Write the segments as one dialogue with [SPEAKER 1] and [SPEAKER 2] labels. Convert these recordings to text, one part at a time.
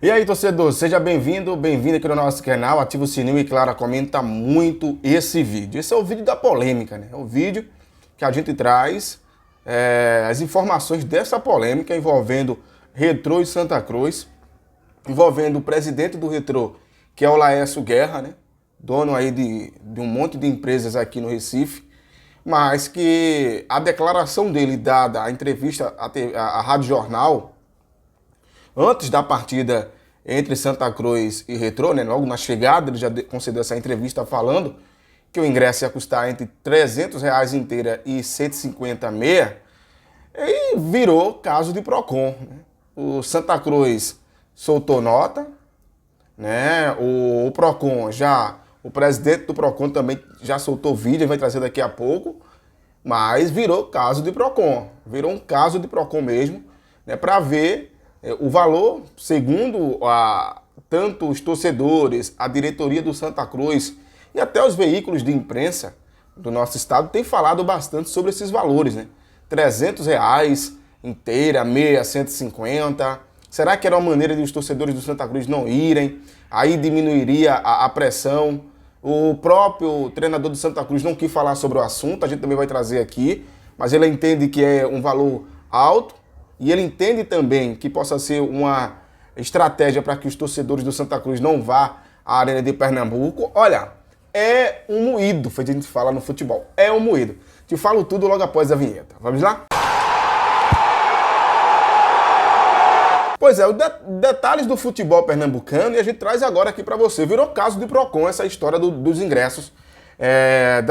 [SPEAKER 1] E aí, torcedor, seja bem-vindo, bem-vindo aqui no nosso canal, ativa o sininho e, claro, comenta muito esse vídeo. Esse é o vídeo da polêmica, né? É o vídeo que a gente traz as informações dessa polêmica envolvendo Retrô e Santa Cruz, envolvendo o presidente do Retrô, que é o Laércio Guerra, né? Dono aí de um monte de empresas aqui no Recife, mas que a declaração dele dada, a entrevista à Rádio Jornal, antes da partida entre Santa Cruz e Retrô, né, logo na chegada, ele já concedeu essa entrevista falando que o ingresso ia custar entre R$300 inteira e 150 meia, e virou caso de Procon, né? O Santa Cruz soltou nota, né? O Procon o presidente do Procon também já soltou vídeo, vai trazer daqui a pouco, mas virou caso de Procon, virou um caso de Procon mesmo, né, para ver o valor, segundo tanto os torcedores, a diretoria do Santa Cruz e até os veículos de imprensa do nosso estado têm falado bastante sobre esses valores, né? R$300 inteira, meia, 150. Será que era uma maneira de os torcedores do Santa Cruz não irem? Aí diminuiria a pressão. O próprio treinador do Santa Cruz não quis falar sobre o assunto, a gente também vai trazer aqui, mas ele entende que é um valor alto. E ele entende também que possa ser uma estratégia para que os torcedores do Santa Cruz não vá à Arena de Pernambuco. Olha, é um moído, foi o que a gente fala no futebol. É um moído. Te falo tudo logo após a vinheta. Vamos lá? Pois é, detalhes do futebol pernambucano e a gente traz agora aqui para você. Virou caso de Procon essa história dos ingressos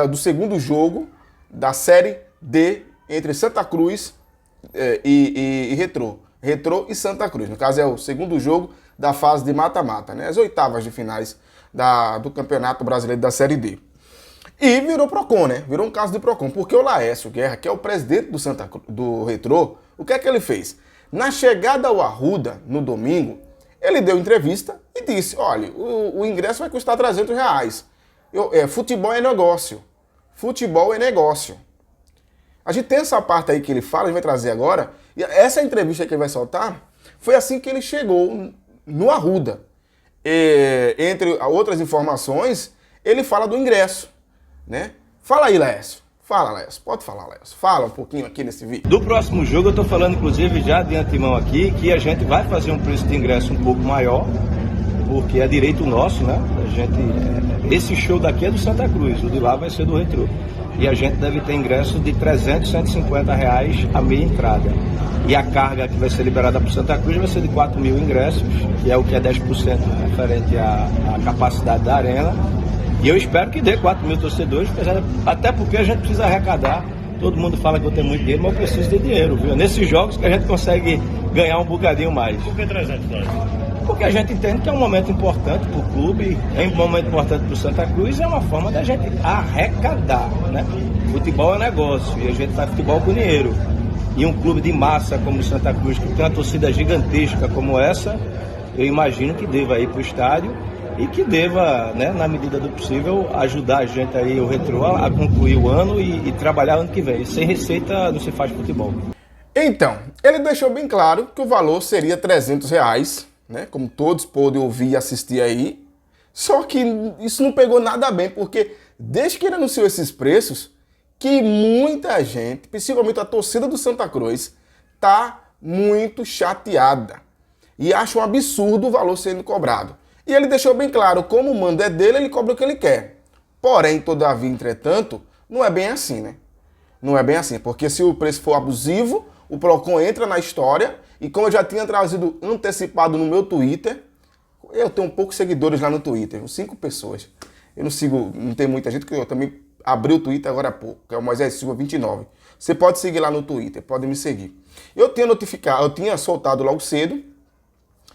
[SPEAKER 1] do segundo jogo da Série D entre Santa Cruz e Retrô. Retrô e Santa Cruz. No caso é o segundo jogo da fase de mata-mata, né? As oitavas de finais do Campeonato Brasileiro da Série D. E virou Procon, né? Virou um caso de Procon, porque o Laércio Guerra, que é o presidente do Retrô, o que é que ele fez? Na chegada ao Arruda, no domingo, ele deu entrevista e disse, olha, o ingresso vai custar R$300. Futebol é negócio. Futebol é negócio. A gente tem essa parte aí que ele fala, a gente vai trazer agora, e essa entrevista que ele vai soltar, foi assim que ele chegou no Arruda. Entre outras informações, ele fala do ingresso, né? Fala aí, Laércio. Fala, Laércio. Pode falar, Laércio. Fala um pouquinho aqui nesse vídeo.
[SPEAKER 2] Do próximo jogo, eu tô falando, inclusive, já de antemão aqui, que a gente vai fazer um preço de ingresso um pouco maior, porque é direito nosso, né? Esse show daqui é do Santa Cruz, o de lá vai ser do Retrô. E a gente deve ter ingresso de R$300, R$150 a meia entrada. E a carga que vai ser liberada para o Santa Cruz vai ser de 4 mil ingressos, que é o que é 10% referente à capacidade da arena. E eu espero que dê 4 mil torcedores, até porque a gente precisa arrecadar. Todo mundo fala que eu tenho muito dinheiro, mas eu preciso de dinheiro, viu? Nesses jogos que a gente consegue ganhar um bocadinho mais.
[SPEAKER 3] Por que 300 dólares?
[SPEAKER 2] Porque a gente entende que é um momento importante para o clube, é um momento importante para o Santa Cruz, é uma forma da gente arrecadar, né? Futebol é negócio e a gente faz futebol com dinheiro. E um clube de massa como o Santa Cruz, que tem uma torcida gigantesca como essa, eu imagino que deva ir para o estádio e que deva, né, na medida do possível, ajudar a gente aí, o Retrô, a concluir o ano e trabalhar ano que vem. Sem receita não se faz futebol.
[SPEAKER 1] Então, ele deixou bem claro que o valor seria R$300, né, como todos podem ouvir e assistir aí, só que isso não pegou nada bem, porque desde que ele anunciou esses preços, que muita gente, principalmente a torcida do Santa Cruz, tá muito chateada e acha um absurdo o valor sendo cobrado. E ele deixou bem claro, como o mando é dele, ele cobra o que ele quer. Porém, todavia, entretanto, não é bem assim, né? Não é bem assim, porque se o preço for abusivo, o Procon entra na história, e como eu já tinha trazido antecipado no meu Twitter, eu tenho poucos seguidores lá no Twitter, 5 pessoas. Eu não sigo, não tem muita gente, porque eu também abri o Twitter agora há pouco, que é o Moisés Silva 29. Você pode seguir lá no Twitter, pode me seguir. Eu tinha soltado logo cedo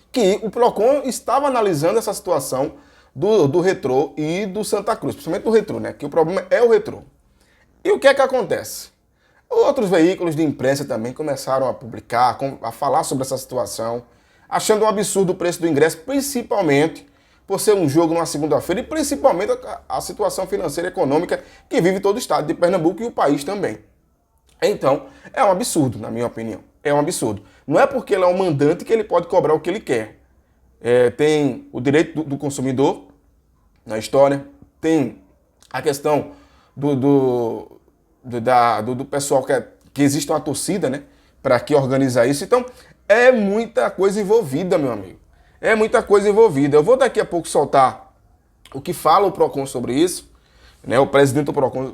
[SPEAKER 1] que o Procon estava analisando essa situação do Retrô e do Santa Cruz, principalmente do Retrô, né? Que o problema é o Retrô. E o que é que acontece? Outros veículos de imprensa também começaram a publicar, a falar sobre essa situação, achando um absurdo o preço do ingresso, principalmente por ser um jogo numa segunda-feira e principalmente a situação financeira e econômica que vive todo o estado de Pernambuco e o país também. Então, é um absurdo, na minha opinião. É um absurdo. Não é porque ele é um mandante que ele pode cobrar o que ele quer. tem o direito do consumidor na história, tem a questão do pessoal que existe uma torcida, né, para que organizar isso. Então, é muita coisa envolvida, meu amigo. É muita coisa envolvida. Eu vou daqui a pouco soltar o que fala o PROCON sobre isso, né? O presidente do PROCON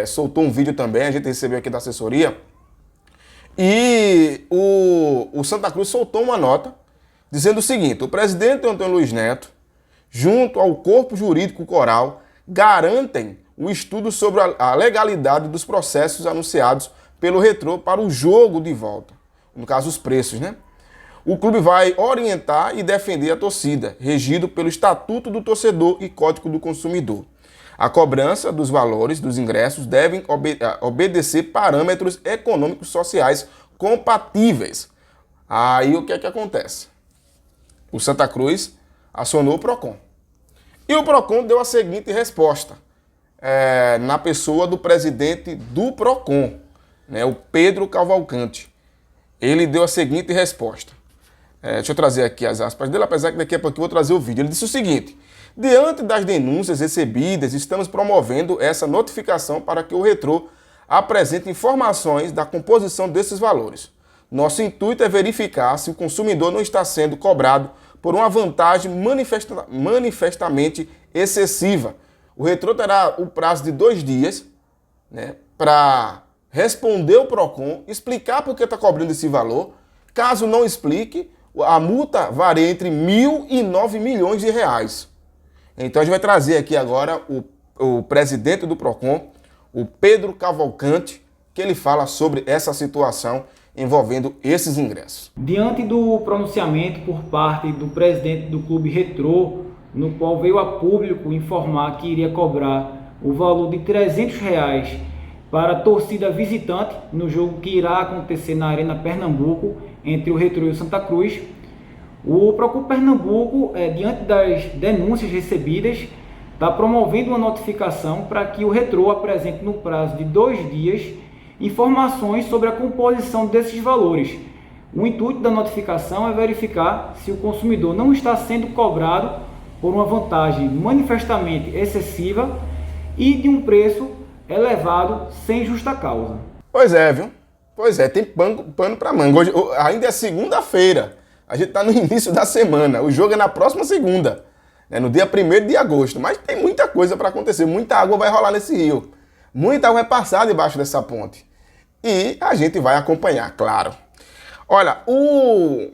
[SPEAKER 1] soltou um vídeo também, a gente recebeu aqui da assessoria. E o Santa Cruz soltou uma nota dizendo o seguinte: o presidente Antônio Luiz Neto, junto ao corpo jurídico coral, garantem o estudo sobre a legalidade dos processos anunciados pelo Retrô para o jogo de volta. No caso, os preços, né? O clube vai orientar e defender a torcida, regido pelo Estatuto do Torcedor e Código do Consumidor. A cobrança dos valores dos ingressos devem obedecer parâmetros econômicos sociais compatíveis. Aí o que é que acontece? O Santa Cruz acionou o PROCON. E o PROCON deu a seguinte resposta, na pessoa do presidente do PROCON, né, o Pedro Cavalcante. Ele deu a seguinte resposta. Deixa eu trazer aqui as aspas dele, apesar que daqui a pouco eu vou trazer o vídeo. Ele disse o seguinte: diante das denúncias recebidas, estamos promovendo essa notificação para que o Retrô apresente informações da composição desses valores. Nosso intuito é verificar se o consumidor não está sendo cobrado por uma vantagem manifestamente excessiva. O Retrô terá o prazo de 2 dias, né, para responder o PROCON, explicar por que está cobrando esse valor. Caso não explique, a multa varia entre 1.000 e 9 milhões de reais. Então a gente vai trazer aqui agora o presidente do PROCON, o Pedro Cavalcante, que ele fala sobre essa situação envolvendo esses ingressos.
[SPEAKER 3] Diante do pronunciamento por parte do presidente do Clube Retrô, no qual veio a público informar que iria cobrar o valor de R$300 para a torcida visitante no jogo que irá acontecer na Arena Pernambuco entre o Retrô e o Santa Cruz, o PROCON Pernambuco, diante das denúncias recebidas, está promovendo uma notificação para que o Retrô apresente no prazo de 2 dias informações sobre a composição desses valores. O intuito da notificação é verificar se o consumidor não está sendo cobrado por uma vantagem manifestamente excessiva e de um preço elevado sem justa causa.
[SPEAKER 1] Pois é, viu? Pois é, tem pano para manga. Hoje, ainda é segunda-feira. A gente está no início da semana. O jogo é na próxima segunda, né, no dia 1º de agosto. Mas tem muita coisa para acontecer. Muita água vai rolar nesse rio. Muita água vai passar debaixo dessa ponte. E a gente vai acompanhar, claro. Olha, o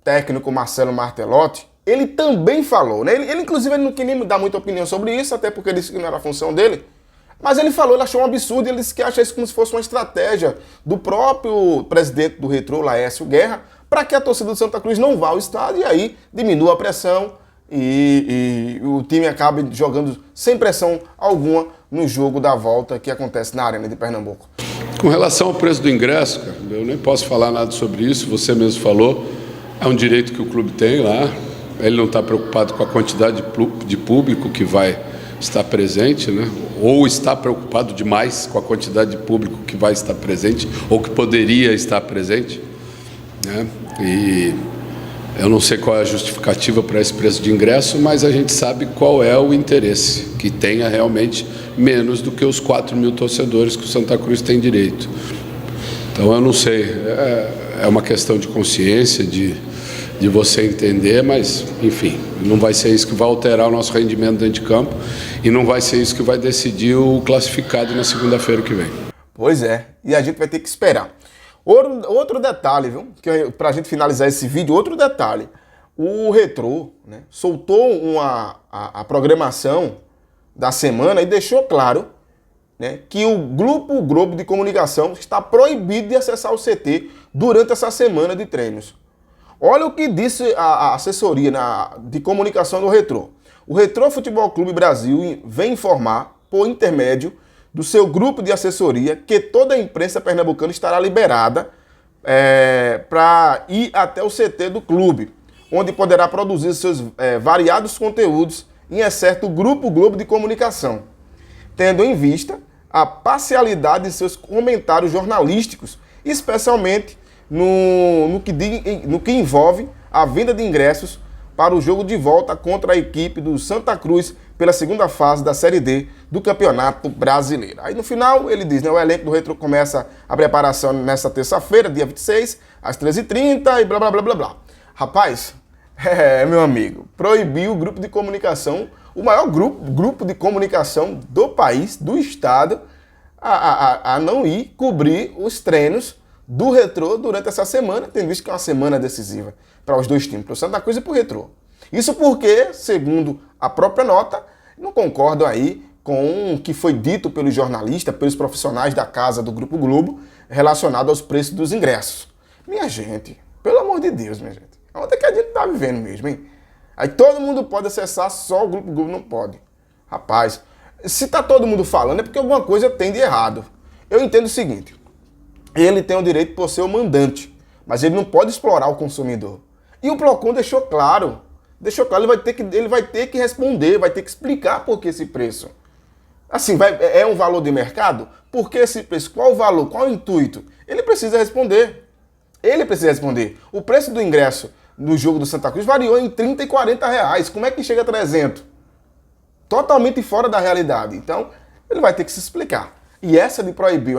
[SPEAKER 1] técnico Marcelo Martelotti, ele também falou, né? Ele inclusive, ele não queria me dar muita opinião sobre isso, até porque ele disse que não era a função dele. Mas ele falou, ele achou um absurdo, ele disse que acha isso como se fosse uma estratégia do próprio presidente do Retrô, Laércio Guerra, para que a torcida do Santa Cruz não vá ao estádio e aí diminua a pressão e o time acabe jogando sem pressão alguma no jogo da volta que acontece na Arena de Pernambuco.
[SPEAKER 4] Com relação ao preço do ingresso, cara, eu nem posso falar nada sobre isso, você mesmo falou, é um direito que o clube tem lá, ele não está preocupado com a quantidade de público que vai estar presente, né? Ou está preocupado demais com a quantidade de público que vai estar presente ou que poderia estar presente, né? E eu não sei qual é a justificativa para esse preço de ingresso, mas a gente sabe qual é o interesse, que tenha realmente menos do que os 4.000 torcedores que o Santa Cruz tem direito. Então eu não sei, é uma questão de consciência, de você entender, mas enfim, não vai ser isso que vai alterar o nosso rendimento dentro de campo e não vai ser isso que vai decidir o classificado na segunda-feira que vem.
[SPEAKER 1] Pois é, e a gente vai ter que esperar. Outro detalhe, viu? Para a gente finalizar esse vídeo, outro detalhe. O Retrô, né, soltou a programação da semana e deixou claro, né, que o Grupo Globo de Comunicação está proibido de acessar o CT durante essa semana de treinos. Olha o que disse a assessoria de comunicação do Retrô. O Retrô Futebol Clube Brasil vem informar, por intermédio do seu grupo de assessoria, que toda a imprensa pernambucana estará liberada para ir até o CT do clube, onde poderá produzir seus variados conteúdos em exceto o Grupo Globo de Comunicação, tendo em vista a parcialidade de seus comentários jornalísticos, especialmente no que envolve a venda de ingressos para o jogo de volta contra a equipe do Santa Cruz pela segunda fase da Série D do Campeonato Brasileiro. Aí no final ele diz, né, o elenco do Retrô começa a preparação nesta terça-feira, dia 26, às 13h30 e blá blá blá blá blá. Rapaz, meu amigo, proibiu o grupo de comunicação, o maior grupo de comunicação do país, do estado, a não ir cobrir os treinos do Retrô durante essa semana, tendo visto que é uma semana decisiva para os dois times, para o Santa Cruz e para o Retrô. Isso porque, segundo a própria nota, não concordo aí com o que foi dito pelos jornalistas, pelos profissionais da casa do Grupo Globo, relacionado aos preços dos ingressos. Minha gente, pelo amor de Deus, minha gente, onde é que a gente tá vivendo mesmo, hein? Aí todo mundo pode acessar, só o Grupo Globo não pode. Rapaz, se tá todo mundo falando é porque alguma coisa tem de errado. Eu entendo o seguinte, ele tem o direito por ser o mandante, mas ele não pode explorar o consumidor. E o Procon deixou claro, ele vai ter que responder, vai ter que explicar por que esse preço. Assim, é um valor de mercado? Por que esse preço? Qual o valor? Qual o intuito? Ele precisa responder. Ele precisa responder. O preço do ingresso no jogo do Santa Cruz variou em 30 e 40 reais. Como é que chega a 300? Totalmente fora da realidade. Então, ele vai ter que se explicar. E essa de proibir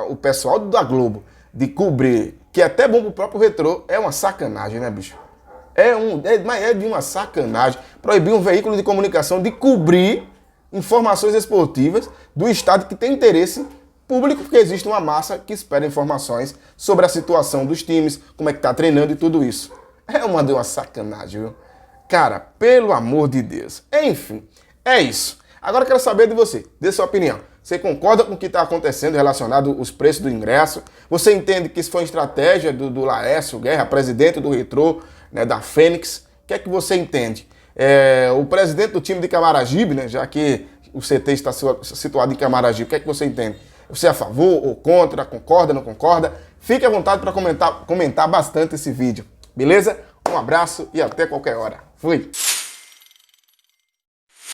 [SPEAKER 1] o pessoal da Globo de cobrir, que é até bom pro próprio Retrô, é uma sacanagem, né, bicho? Mas é de uma sacanagem. Proibir um veículo de comunicação de cobrir informações esportivas do estado que tem interesse público, porque existe uma massa que espera informações sobre a situação dos times, como é que tá treinando e tudo isso. É uma sacanagem, viu? Cara, pelo amor de Deus. Enfim, é isso. Agora eu quero saber de você, dê sua opinião. Você concorda com o que está acontecendo relacionado aos preços do ingresso? Você entende que isso foi uma estratégia do Laércio Guerra, presidente do Retrô, né, da Fênix? O que é que você entende? O presidente do time de Camaragibe, né, já que o CT está situado em Camaragibe, o que é que você entende? Você é a favor ou contra? Concorda, não concorda? Fique à vontade para comentar bastante esse vídeo, beleza? Um abraço e até qualquer hora. Fui!